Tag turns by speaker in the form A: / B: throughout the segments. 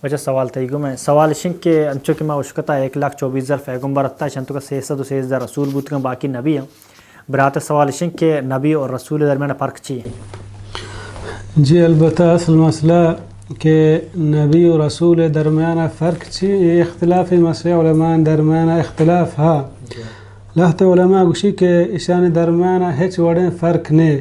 A: وجہ سوال تیگو میں سوال شنک کے انچو کہ میں اشکتا 1,24,000 پیغمبر اتا چنتو کا 613 رسول بودتگا باقی نبی ہیں برات سوال شنک کے نبی اور رسول درمیان فرق چی ہے؟
B: جی البتہ اصل مسئلہ کہ نبی و رسول درمیان فرق چی یہ اختلاف مسئلہ علماء درمیان اختلاف ہا لہت علماء گوشی کہ اشان درمیان ہچ وڑیں فرق نے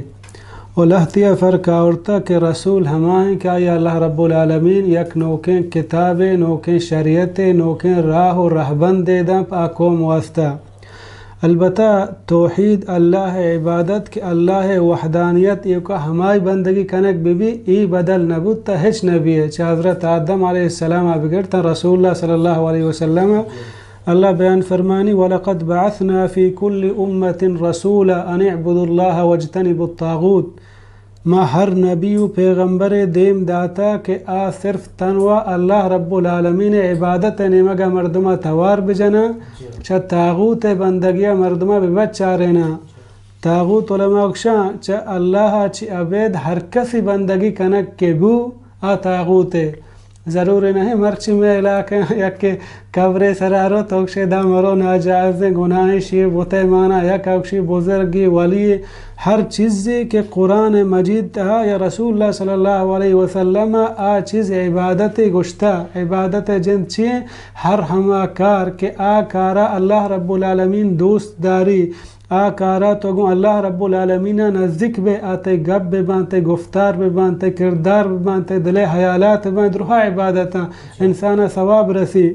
B: اور لہتیا فرق آورتا کہ رسول ہمائیں کہ آیا اللہ رب العالمین یک نوکیں کتابیں نوکیں شریعتیں نوکیں راہ و رہبند دے دیں پا قوم واسطہ البتہ توحید اللہ عبادت کہ اللہ وحدانیت یہ کہ ہمائی بندگی کنک بھی ای بدل نبوت تا ہچ نبی ہے چاہ حضرت آدم علیہ السلام بگڑتا رسول اللہ صلی اللہ علیہ وسلم اللہ بیان فرمانی وَلَقَدْ بَعَثْنَا فِي كُلِّ أُمَّةٍ رَسُولًا أَنِ اعْبُدُوا اللَّهَ وَاجْتَنِبُوا الطَّاغُوتَ ما ہر نبی و پیغمبر دیم داتا کہ آ صرف تنوا اللہ رب العالمین عبادت نمگا مردمہ توار بجنا چا تاغوت بندگیا مردمہ ببچارنا تاغوت علماء اکشاں چا اللہ چی عبید ہر کسی بندگی کنک کے بو آ تاغوت ضروری نہیں مرچی میں علاقہ یک قبر سرارو توکشی دا مرو ناجائز گناہی شیر بوتے مانا یک اوکشی بزرگی ولی ہر چیزی کہ قرآن مجید تہا یا رسول اللہ صلی اللہ علیہ وسلم آ چیز عبادت گشتا عبادت جن چیئے ہر ہما کار کہ آ کارا اللہ رب العالمین دوست داری آ کارا تو گو اللہ رب العالمین نزدیک بے آتے گب بے بانتے گفتار بے بانتے کردار بے بانتے دلے حیالات بے درہا عبادتا انسان ثواب رسی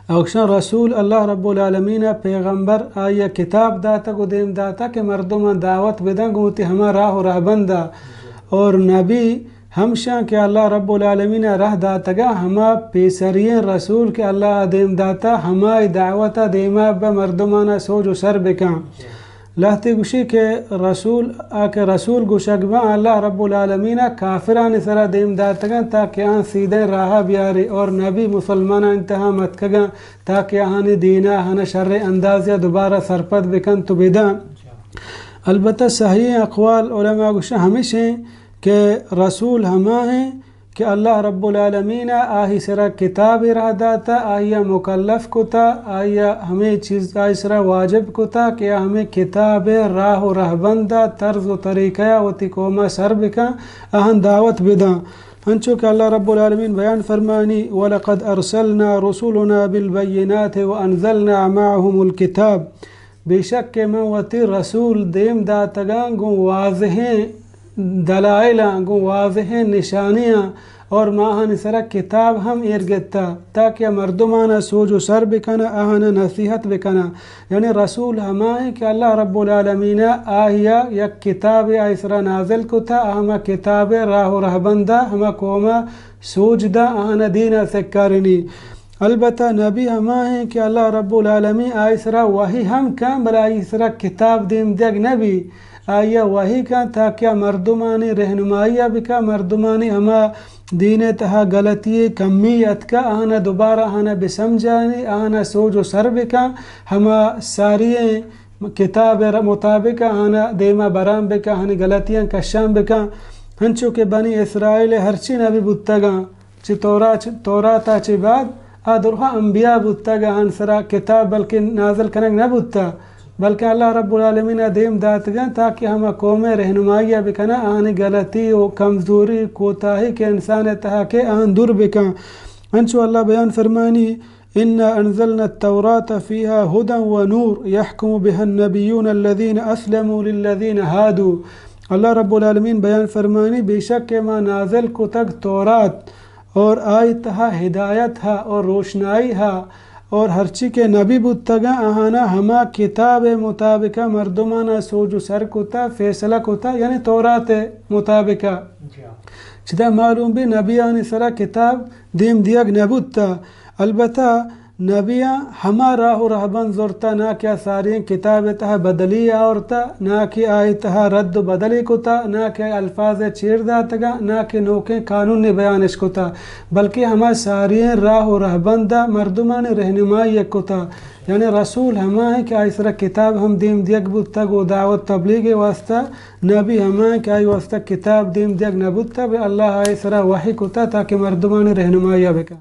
B: اوکشان رسول اللہ رب العالمین پیغمبر آیا کتاب داتا کو دیم داتا کہ مردم دعوت بدن گوتی ہما راہ و رہبندہ اور نبی ہمشاں کہ اللہ رب العالمین رہ داتگا ہما پیسرین رسول کہ اللہ دیم داتا ہمائی دعوتا دیما با مردمانا سوج و سر بکن لہتی گوشی کہ رسول گوشک با اللہ رب العالمین کافران سرا دیم داتگا تاکہ آن سیدھیں راہ بیاری اور نبی مسلمان انتہا متکگا تاکہ آنی دینہ ہن شر اندازیہ دوبارہ سرپد بکن تو بیدہ البتہ صحیح اقوال علماء گوشا ہمیشہ ہیں کہ رسول ہما ہیں کہ اللہ رب العالمین آہی سرا کتاب رہ داتا آہیا مکلف کتا آہیا ہمیں چیز آہی سرا واجب کتا کہ ہمیں کتاب راہ و رہبندہ طرز و طریقہ و تکوما سر بکا اہن دعوت بدا ہنچو کہ اللہ رب العالمین بیان فرمانی وَلَقَدْ أَرْسَلْنَا رُسُولُنَا بِالْبَيِّنَاتِ وَأَنزَلْنَا مَعَهُمُ الْكِتَابِ بے شک کہ میں وطی رسول دیم داتگاں گو واضحیں دلائلاں گو واضح نشانیاں اور ماہن سرا کتاب ہم ارگتا تاکہ مردمانا سوج و سر بکنا آہانا نصیحت بکنا یعنی رسول ہمائیں کہ اللہ رب العالمین آہیا یک کتاب آئسرا نازل کتا ہما کتاب راہ و رہبندہ ہما قوما سوج دا آہانا دینا سکارنی البتہ نبی ہمائیں کہ اللہ رب العالمین آئسرا وحی ہم کام بلا آئسرا کتاب دیم دیگ نبی آیا وحی کا تاکہ مردمانی رہنمائیہ بکا مردمانی ہما دین تہا غلطی کمیت کا آنا دوبارہ آنا بسمجھانی آنا سوج و سر بکا ہما ساری کتاب مطابق آنا دیما برام بکا ہنی غلطیاں کشام بکا ہنچو کہ بنی اسرائیل ہرچی نبی بودتگا چی توراتا چی بعد آدرہا انبیاء بودتگا ہنسرا کتاب بلکہ نازل کنک نبودتا بلکہ اللہ رب العالمین دیم داتگا تاکہ ہما قوم رہنمائیہ بکنا آنی غلطی و کمزوری کوتاہی کے انسان تہا کے آن دور بکا انچو اللہ بیان فرمانی إِنَّا أَنزَلْنَا التَّوْرَاةَ فِيهَا هُدًى وَنُورٌ يَحْكُمُ بِهَا النَّبِيُّونَ الَّذِينَ أَسْلَمُوا لِلَّذِينَ هَادُوا اللہ رب العالمین بیان فرمانی بے شک کہ ما نازل کو تک تورات اور آئی تہا ہدایت ہا اور روشنائی ہا اور ہرچی کے نبی بودتگا آہانا ہما کتاب مطابقہ مردمانا سوج و سر کتا فیصلہ کتا یعنی تورات مطابقہ چدا معلوم بھی نبی آنی سرا کتاب دیم دیگ نبودتا البتہ نبیاں ہما راہ و رہبن زورتا نہ کیا ساری کتاب تہا بدلی آورتا نہ کہ آئی تہا رد و بدلی کتا نہ کہ الفاظ چیر داتگا نہ کہ نوکیں قانون بیانش کتا بلکہ ہما ساری راہ و رہبن دا مردمان رہنمائی کتا یعنی رسول ہما ہے کہ آئی سر کتاب ہم دیم دیگ بودتا گو دعوت تبلیغ واسطہ نبی ہما ہے کہ آئی واسطہ کتاب دیم دیگ نبودتا بے اللہ آئی سر وحی کتا تاکہ مردمان رہنمائی بکا